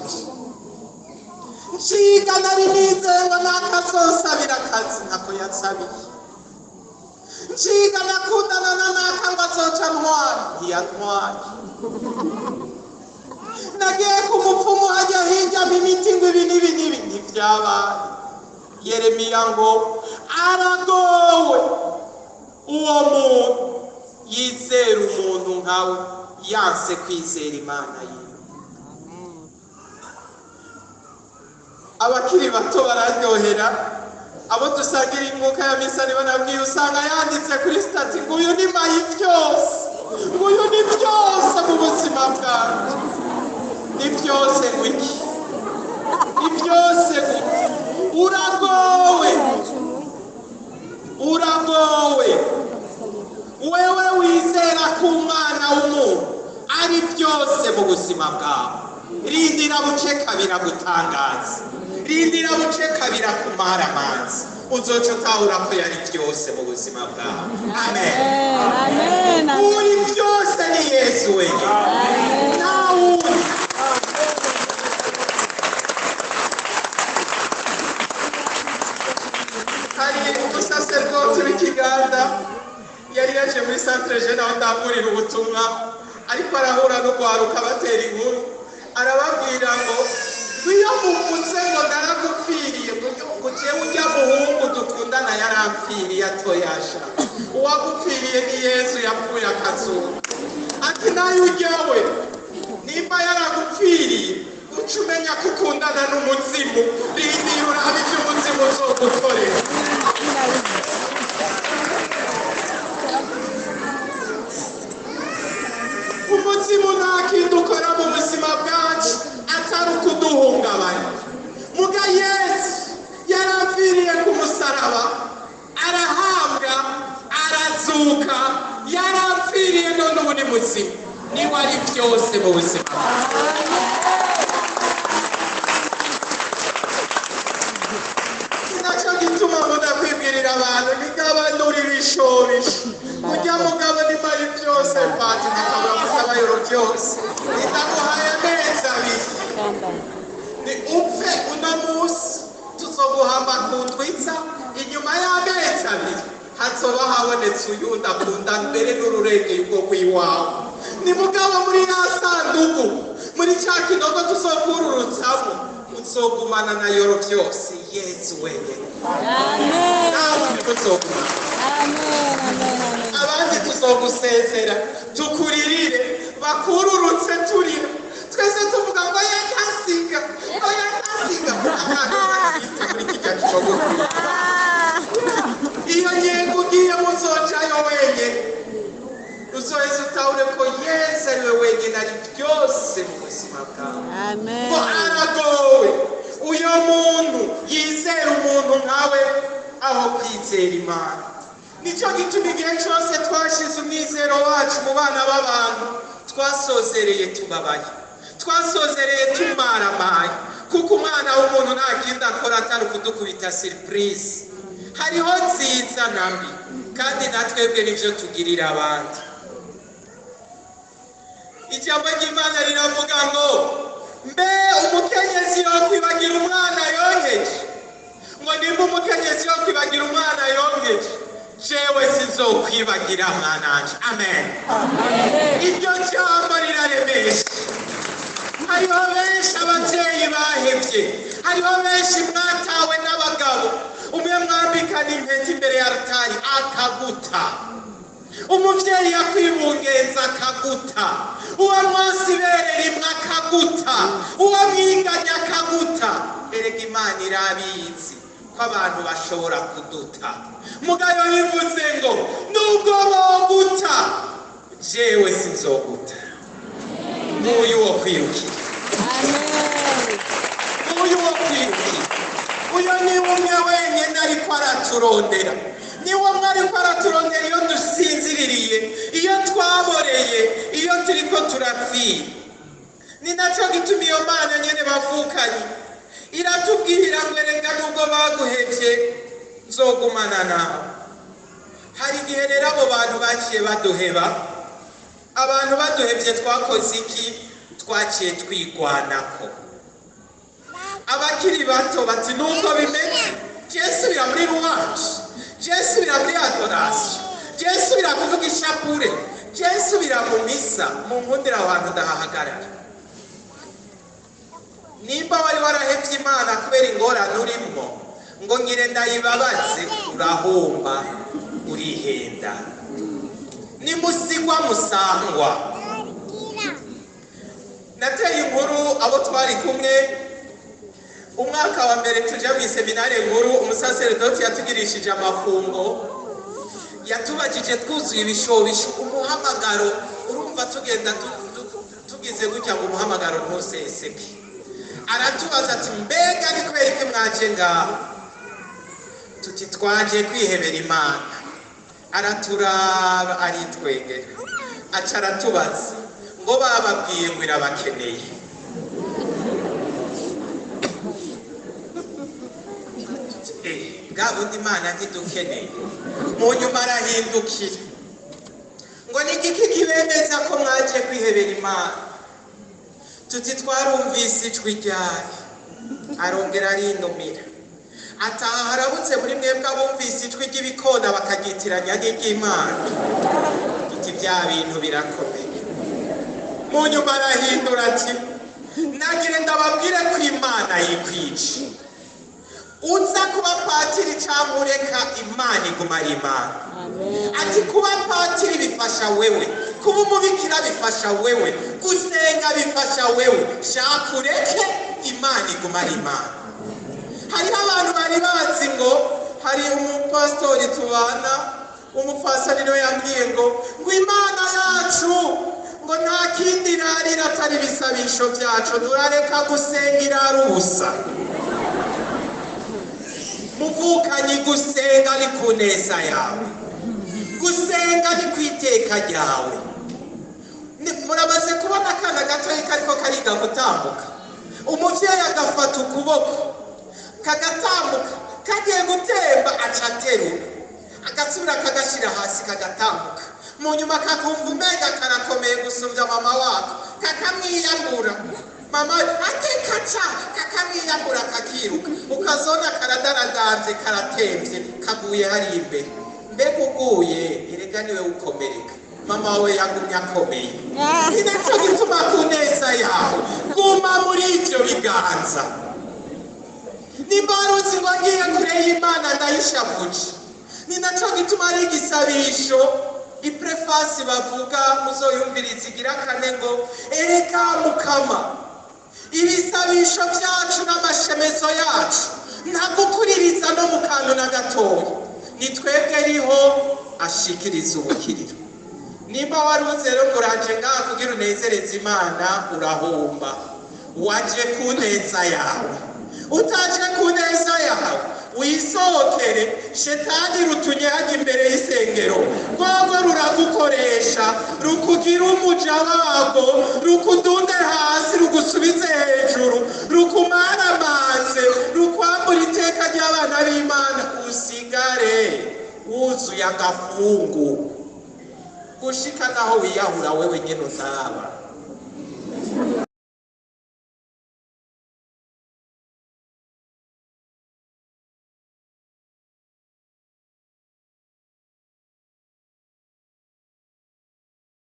wanje. Nshiga nari nizeye ngo nakazosabira akazi ntako yansabiye. Nshiga nakundana na naka ngo azoca ntwara ntiyantwaye. Nagiye ku mupfumu hajya hirya imiti ngo ibi n'ibi ntivyabaye. Yeremiya ngo aragowe uwo muntu yizera umuntu nkawe yanse kwizera Imana yiwe. Abakiri bato bararyohera, abo dusangira inkuka ya misa nibo nabwiye usanga yanditse kuri stati ngo uyu ni mayi byose, ngo uyu ni byose mu buzima bwanjye. Ni byose wiki, ni byose wiki. Uragowe wewe wizera ku Mwana w'umuntu ari byose mu buzima bwawe. Rindira buceka biragutangaza, rindira buceka birakumara amazi, uzoca utahura ko yari byose mu buzima bwawe. Amen. Uri byose ni Yesu wenyine, nta wundi. Hari umusaserdoti w'Ikiganda yari yaje muri centre jeune aho ndamurira ubutumwa, ariko arahura n'ugwaruka batera inkuru, arababwira ngo iyo muvutse ngo naragupfiriye, ngo jewe ujya muhungu dukundana yarampfiriye atoyasha, uwagupfiriye ni Yesu yapfuye akazuka. Ati nayo ujyawe nimba yaragupfiriye uca umenya ko ukundana n'umuzimu, rindira urabe ibyo umuzimu uzogukorera. Umuzimu nta kintu ukora mu buzima bwacu atari ukuduhungabanya. Muga Yesu yarapfiriye ku musaraba, arahambwa, arazuka, yarapfiriye none ubu ni muzima, niwe ari byose mu buzima. Nacyo gituma mudakwibwirira abantu nigabanurira ishobisha. Ujya mugabo ni mari byose pati nakabura musabayoro byose. Ndaguhaye amezi abiri. Ni upfe uno munsi tuzoguhamba kutwitsa, inyuma y'amezi abiri hazoba habonetse uyundi akunda mbere n'ururengeye ubwo rw'iwawe. Ni mugabo muri ya sanduku, muri cya kinogo tuzokururutsamo, uzogumana na yoro byose Yesu wenyine. Amen. Nawe ntuzogumana. Amen. Abandi tuzogusezera tukuririre bakururutse turira, twese tuvuga ngo yakasiga, ngo yakasiga. Muri kijya kijogo iyo nyengo ugiye muzocayo wenyine, uzoheza utahure ko Yesu ari we wenyine ari byose mu buzima bwawe. Amen. Ngo aragowe uyo muntu yizera umuntu nkawe aho kwizera Imana. Nicyo gituma igihe cyose twashize umwizero wacu mu bana b'abantu twasozereye tubabaye, twasozereye tumaramaye, kuko umwana w'umuntu nta kindi akora atari ukudukubita surprise. Hariho nziza na mbi, kandi natwebwe nibyo tugirira abandi. Ijambo ry'Imana riravuga ngo mbe umukenyezi yokwibagira umwana yonkeje? Ngo nimba umukenyezi yokwibagira umwana yonkeje, jewe sinzokwibagira mwananje. Amen. Iryo jambo riraremesha. Hariho benshi ababyeyi bahevye, hariho benshi mwatawe n'abagabo, umwe mwambikana impeta imbere ya altari akaguta, umuvyeyi yakwibungenza akaguta, uwo mwasi ibere rimwe akaguta, uwo mwiganya akaguta. Erega Imana irabizi ko abantu bashobora kuduta. Mugayo yivuze ngo nubwo boguta jewe sinzoguta. N'uyu wo kwirukira. Amen. N'uyu wo kwirukira. Uyo ni umwe wenyine ariko araturondera. Niwo mwariko araturondera iyo dusinziririye, iyo twaboreye, iyo turiko turapfira. Ni nacyo gituma iyo Mana nyene bavukanye iratubwira ngo erega nubwo baguhevye nzogumana nawe. Hari igihe rero abo bantu baciye baduheba, abantu baduhevye twakoze iki? Twaciye twigwanako. abakiri bato bati nuko bimeze Yesu bira muri ruwaje Yesu bira muri adorasiyo Yesu bira kuvuga ishapure Yesu bira mu misa mu nkundira abantu ndahahagarara nimba wari warahevye Imana kubera ingorane urimo ngo ngire ndayibabaze urahomba urihenda ni musigwa musangwa nateye inkuru abo twari kumwe umwaka wa mbere tujya mu seminari nkuru umusaseredoti yatugirishije amafungo yatubajije twuzuye ibishobisho umuhamagaro urumva tugenda tugize gutya ngo umuhamagaro ntuseseke aratubaza ati mbega ni kubera iki mwaje ngaho tuti twaje kwihebera Imana araturaba aritwegera aca aratubaza ngo bababwiye ngo irabakeneye gabundi Imana ntidukeneye mu nyuma arahindukira ngo ni igiki kibemeza ko mwaje kwihebera Imana tuti twarumvise ijwi ryayo arongera arinumira ataha harabutse muri mwebwe abumvise ijwi ry'ibikona bakagitiranya n'iry'Imana tuti bya bintu birakomeye mu nyuma arahindura ati nagire ndababwire ko Imana yikwica uza kuba patiri cyangwa ureka Imana iguma ari Imana ati kuba patiri bifasha wewe kuba umubikira bifasha wewe gusenga bifasha wewe shaka ureke Imana iguma ari Imana hari abantu bari bazi ngo hari umupastori tubana umupastori niwe yambwiye ngo Imana yacu ngo nta kindi irarira atari ibisabisho byacu turareka gusenga irara ubusa muvukanye gusenga ari ku neza yawe gusenga ari ku iteka ryawe murabaze kubona akana gatoya kariko kariga gutambuka umuvyeyi agafata ukuboko kagatambuka kagiye gutemba aca aterura agasubira kagashira hasi kagatambuka mu nyuma kakumva umenga karakomeye gusumvya mama wako kakamwiyambura mama atekaca kakamwiyambura kakiruka ukazona karadaradanze karatemvye kaguye hari imbere mbega uguye erega niwe ukomereka mama wawe yagumye akomeye ninaco gituma ku neza yawe guma muri ivyo biganza nimba waruzi ngo ngiye kure y'Imana ndayishavuje ninaco gituma ari igisabisho iprefasi bavuga muzoyumviriza igira kane ngo ereka mukama ibisabisho byacu n'amashemezo yacu ntagukuririza no mu kantu na gatoya ni twebwe riho ashikiriza ubukiriro nimba waruze rero ngo uraje ngaha kugira unezereze Imana urahomba waje ku neza yawe utaje ku neza yawe wisohokere shetani rutunyaga imbere y'isengero rwogo ruragukoresha rukugira umuja wago rukudunde hasi rugusubize hejuru rukumaramaze rukwambura iteka ry'abana b'Imana usigare wuzuye agafungu gushika naho wiyahura wewe nyene uzaba